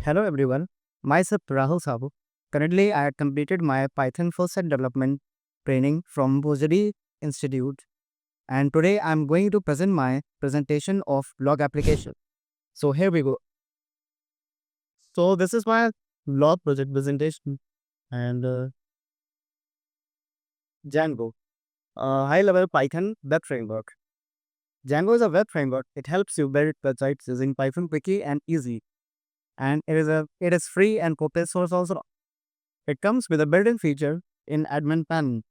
Hello everyone, myself Rahul Sabu. Currently, I had completed my Python full stack development training from Bozeri Institute, and today I'm going to present my presentation of blog application. So here we go. So this is my blog project presentation and Django, a high-level Python web framework. Django is a web framework. It helps you build websites using Python quickly and easy, and it is free and open source also. It comes with a built-in feature in admin panel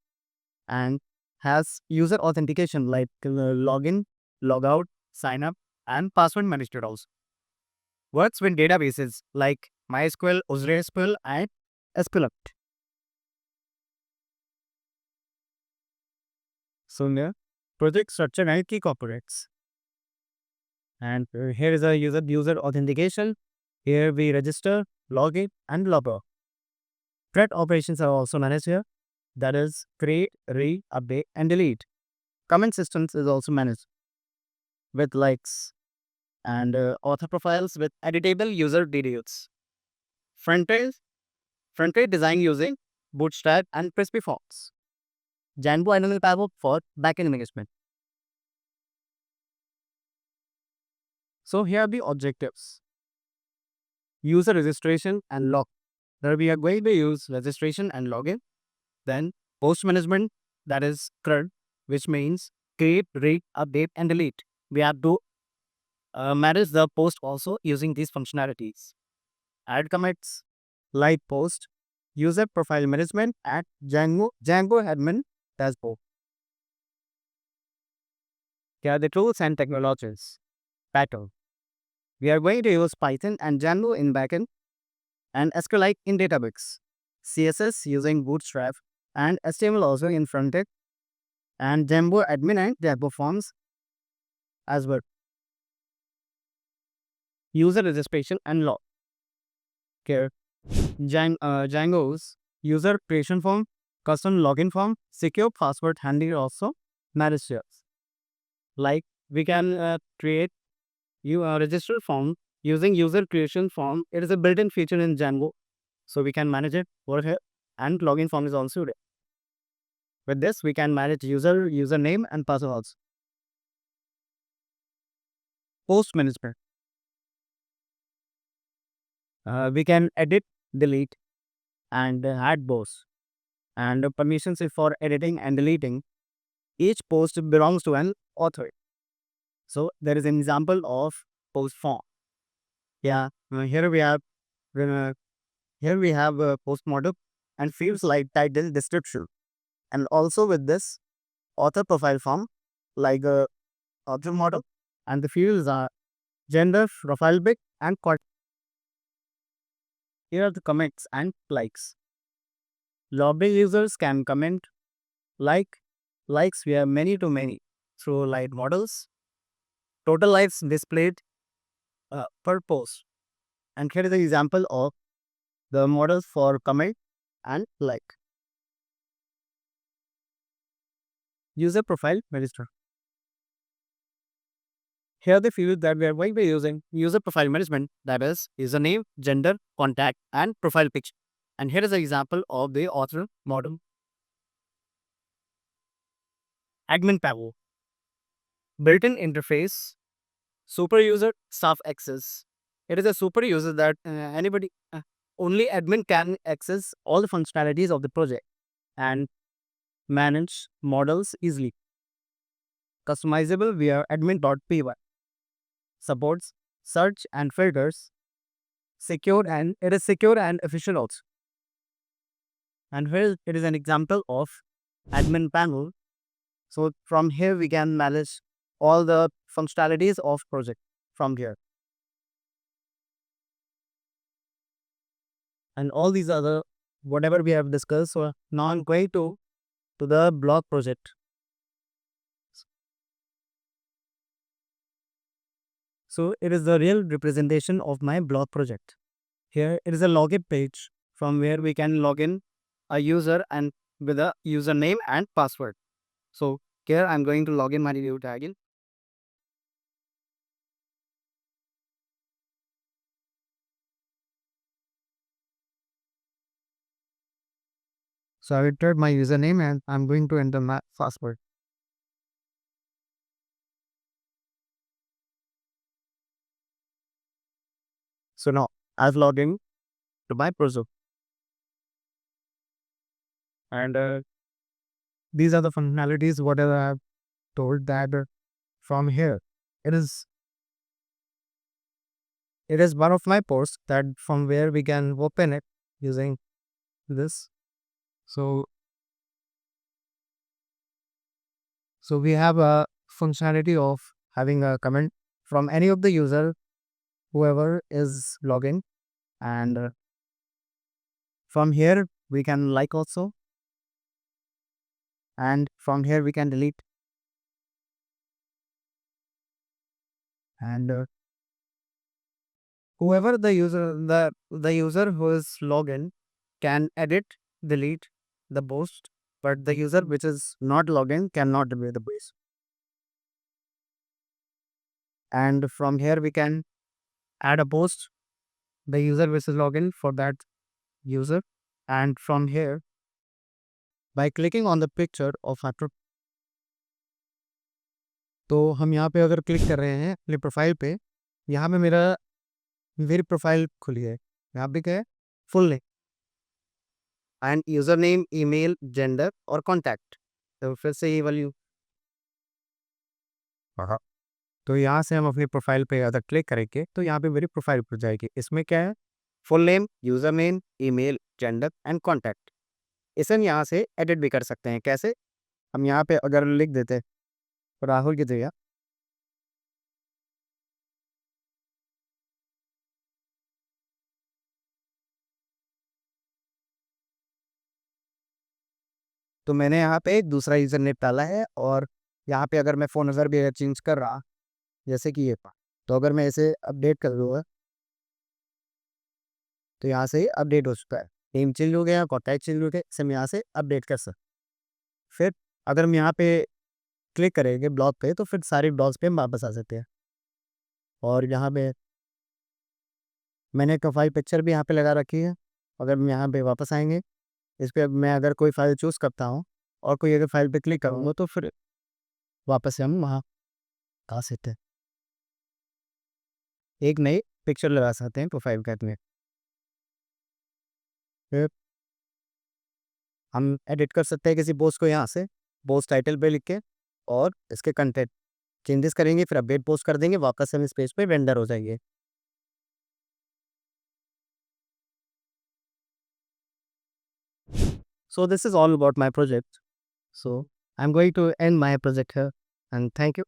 and has user authentication like login, logout, sign up, and password management also. Works with databases like MySQL, SQL, and SQLite. So now, project structure and key components. And here is a user authentication. Here we register, login, and log out. Thread operations are also managed here. That is create, read, update, and delete. Comment systems is also managed with likes and author profiles with editable user details. Front end, front end design using Bootstrap and Crispy fonts. Django animal power for backend management. So here are the objectives. User registration and log. There we are going to use registration and login. Then post management, that is CRUD, which means create, read, update, and delete. We have to manage the post also using these functionalities. Add commits, live post, user profile management at Django admin dashboard. Here are the tools and technologies. Pattern. We are going to use Python and Django in backend and SQLite in database. CSS using Bootstrap and HTML also in frontend and Django admin and dashboard forms as well. User registration and log. Here, Django's user creation form, custom login form, secure password handling also managed here. Like we can create a register form using user creation form. It is a built-in feature in Django, so we can manage it over here. And login form is also there. With this, we can manage username and password also. Post management. We can edit, delete, and add posts. And permissions is for editing and deleting. Each post belongs to an author. So there is an example of post form. Yeah, here we have post model and fields like title, description, and also with this author profile form like author model, and the fields are gender, profile pic, and content. Here are the comments and likes. Lobby users can comment likes we have many to many through light models. Total likes displayed per post. And here is an example of the models for comment and like. User profile register. Here are the fields that we are going to be using. User profile management, that is username, gender, contact, and profile picture. And here is an example of the author model. Admin panel. Built-in interface. Super user staff access. It is a super user that only admin can access all the functionalities of the project and manage models easily. Customizable via admin.py. Supports search and filters. It is secure and efficient also. And here it is an example of admin panel. So from here we can manage all the functionalities of project from here. And all these other whatever we have discussed. So now I'm going to the blog project. So it is the real representation of my blog project. Here it is a login page from where we can log in a user and with a username and password. So here I'm going to log in my review tag in. So I entered my username and I'm going to enter my password. So now I've logged in to my browser, and these are the functionalities whatever I've told that from here. It is it is one of my posts that from where we can open it using this. So we have a functionality of having a comment from any of the user whoever is logging, and from here we can like also, and from here we can delete, and whoever the user who is logged can edit, delete the post, but the user which is not logged in cannot delete the post. And from here we can add a post, the user which is logged in for that user, and from here by clicking on the picture of our, तो हम यहाँ पे अगर click कर रहे हैं अपने profile पे, यहाँ पे मेरी प्रोफाइल खुली है, यहाँ पे क्या है, full name and user name, email, gender और कॉन्टैक्ट। तो फिर से ये वाली, हाँ, तो यहाँ से हम अपनी प्रोफाइल पे अगर क्लिक करेंगे तो यहाँ पे मेरी प्रोफाइल खुल जाएगी। इसमें क्या है, full name, user name, email, gender and contact. इसे हम यहाँ से एडिट भी कर सकते हैं। कैसे, हम यहाँ पे अगर लिख देते हैं राहुल की जगह, तो मैंने यहाँ पे एक दूसरा यूजर नेम डाला है, और यहाँ पे अगर मैं फ़ोन नंबर भी अगर चेंज कर रहा, जैसे कि ये, तो अगर मैं इसे अपडेट कर दूँगा तो यहाँ से अपडेट हो चुका है। नेम चेंज हो गया, कॉन्टैक्ट चेंज हो गया, इसे हम यहाँ से अपडेट कर सकते। फिर अगर हम यहाँ पे क्लिक करेंगे ब्लॉग पे, तो फिर सारे ब्लॉग्स पे हम वापस आ सकते हैं। और यहाँ पे मैंने एक प्रोफाइल पिक्चर भी यहाँ पे लगा रखी है। अगर हम यहाँ पे वापस आएँगे, इस पे मैं अगर कोई फ़ाइल चूज़ करता हूँ और कोई अगर फ़ाइल पे क्लिक करूँगा, तो फिर वापस से हम वहाँ आ सकते हैं। एक नई पिक्चर लगा सकते हैं प्रोफाइल के में। फिर हम एडिट कर सकते हैं किसी पोस्ट को यहाँ से, पोस्ट टाइटल पे लिख के, और इसके कंटेंट चेंजेस करेंगे, फिर अपडेट पोस्ट कर देंगे, वापस हम इस पेज पे रेंडर हो जाएंगे। So this is all about my project. So I'm going to end my project here, and thank you.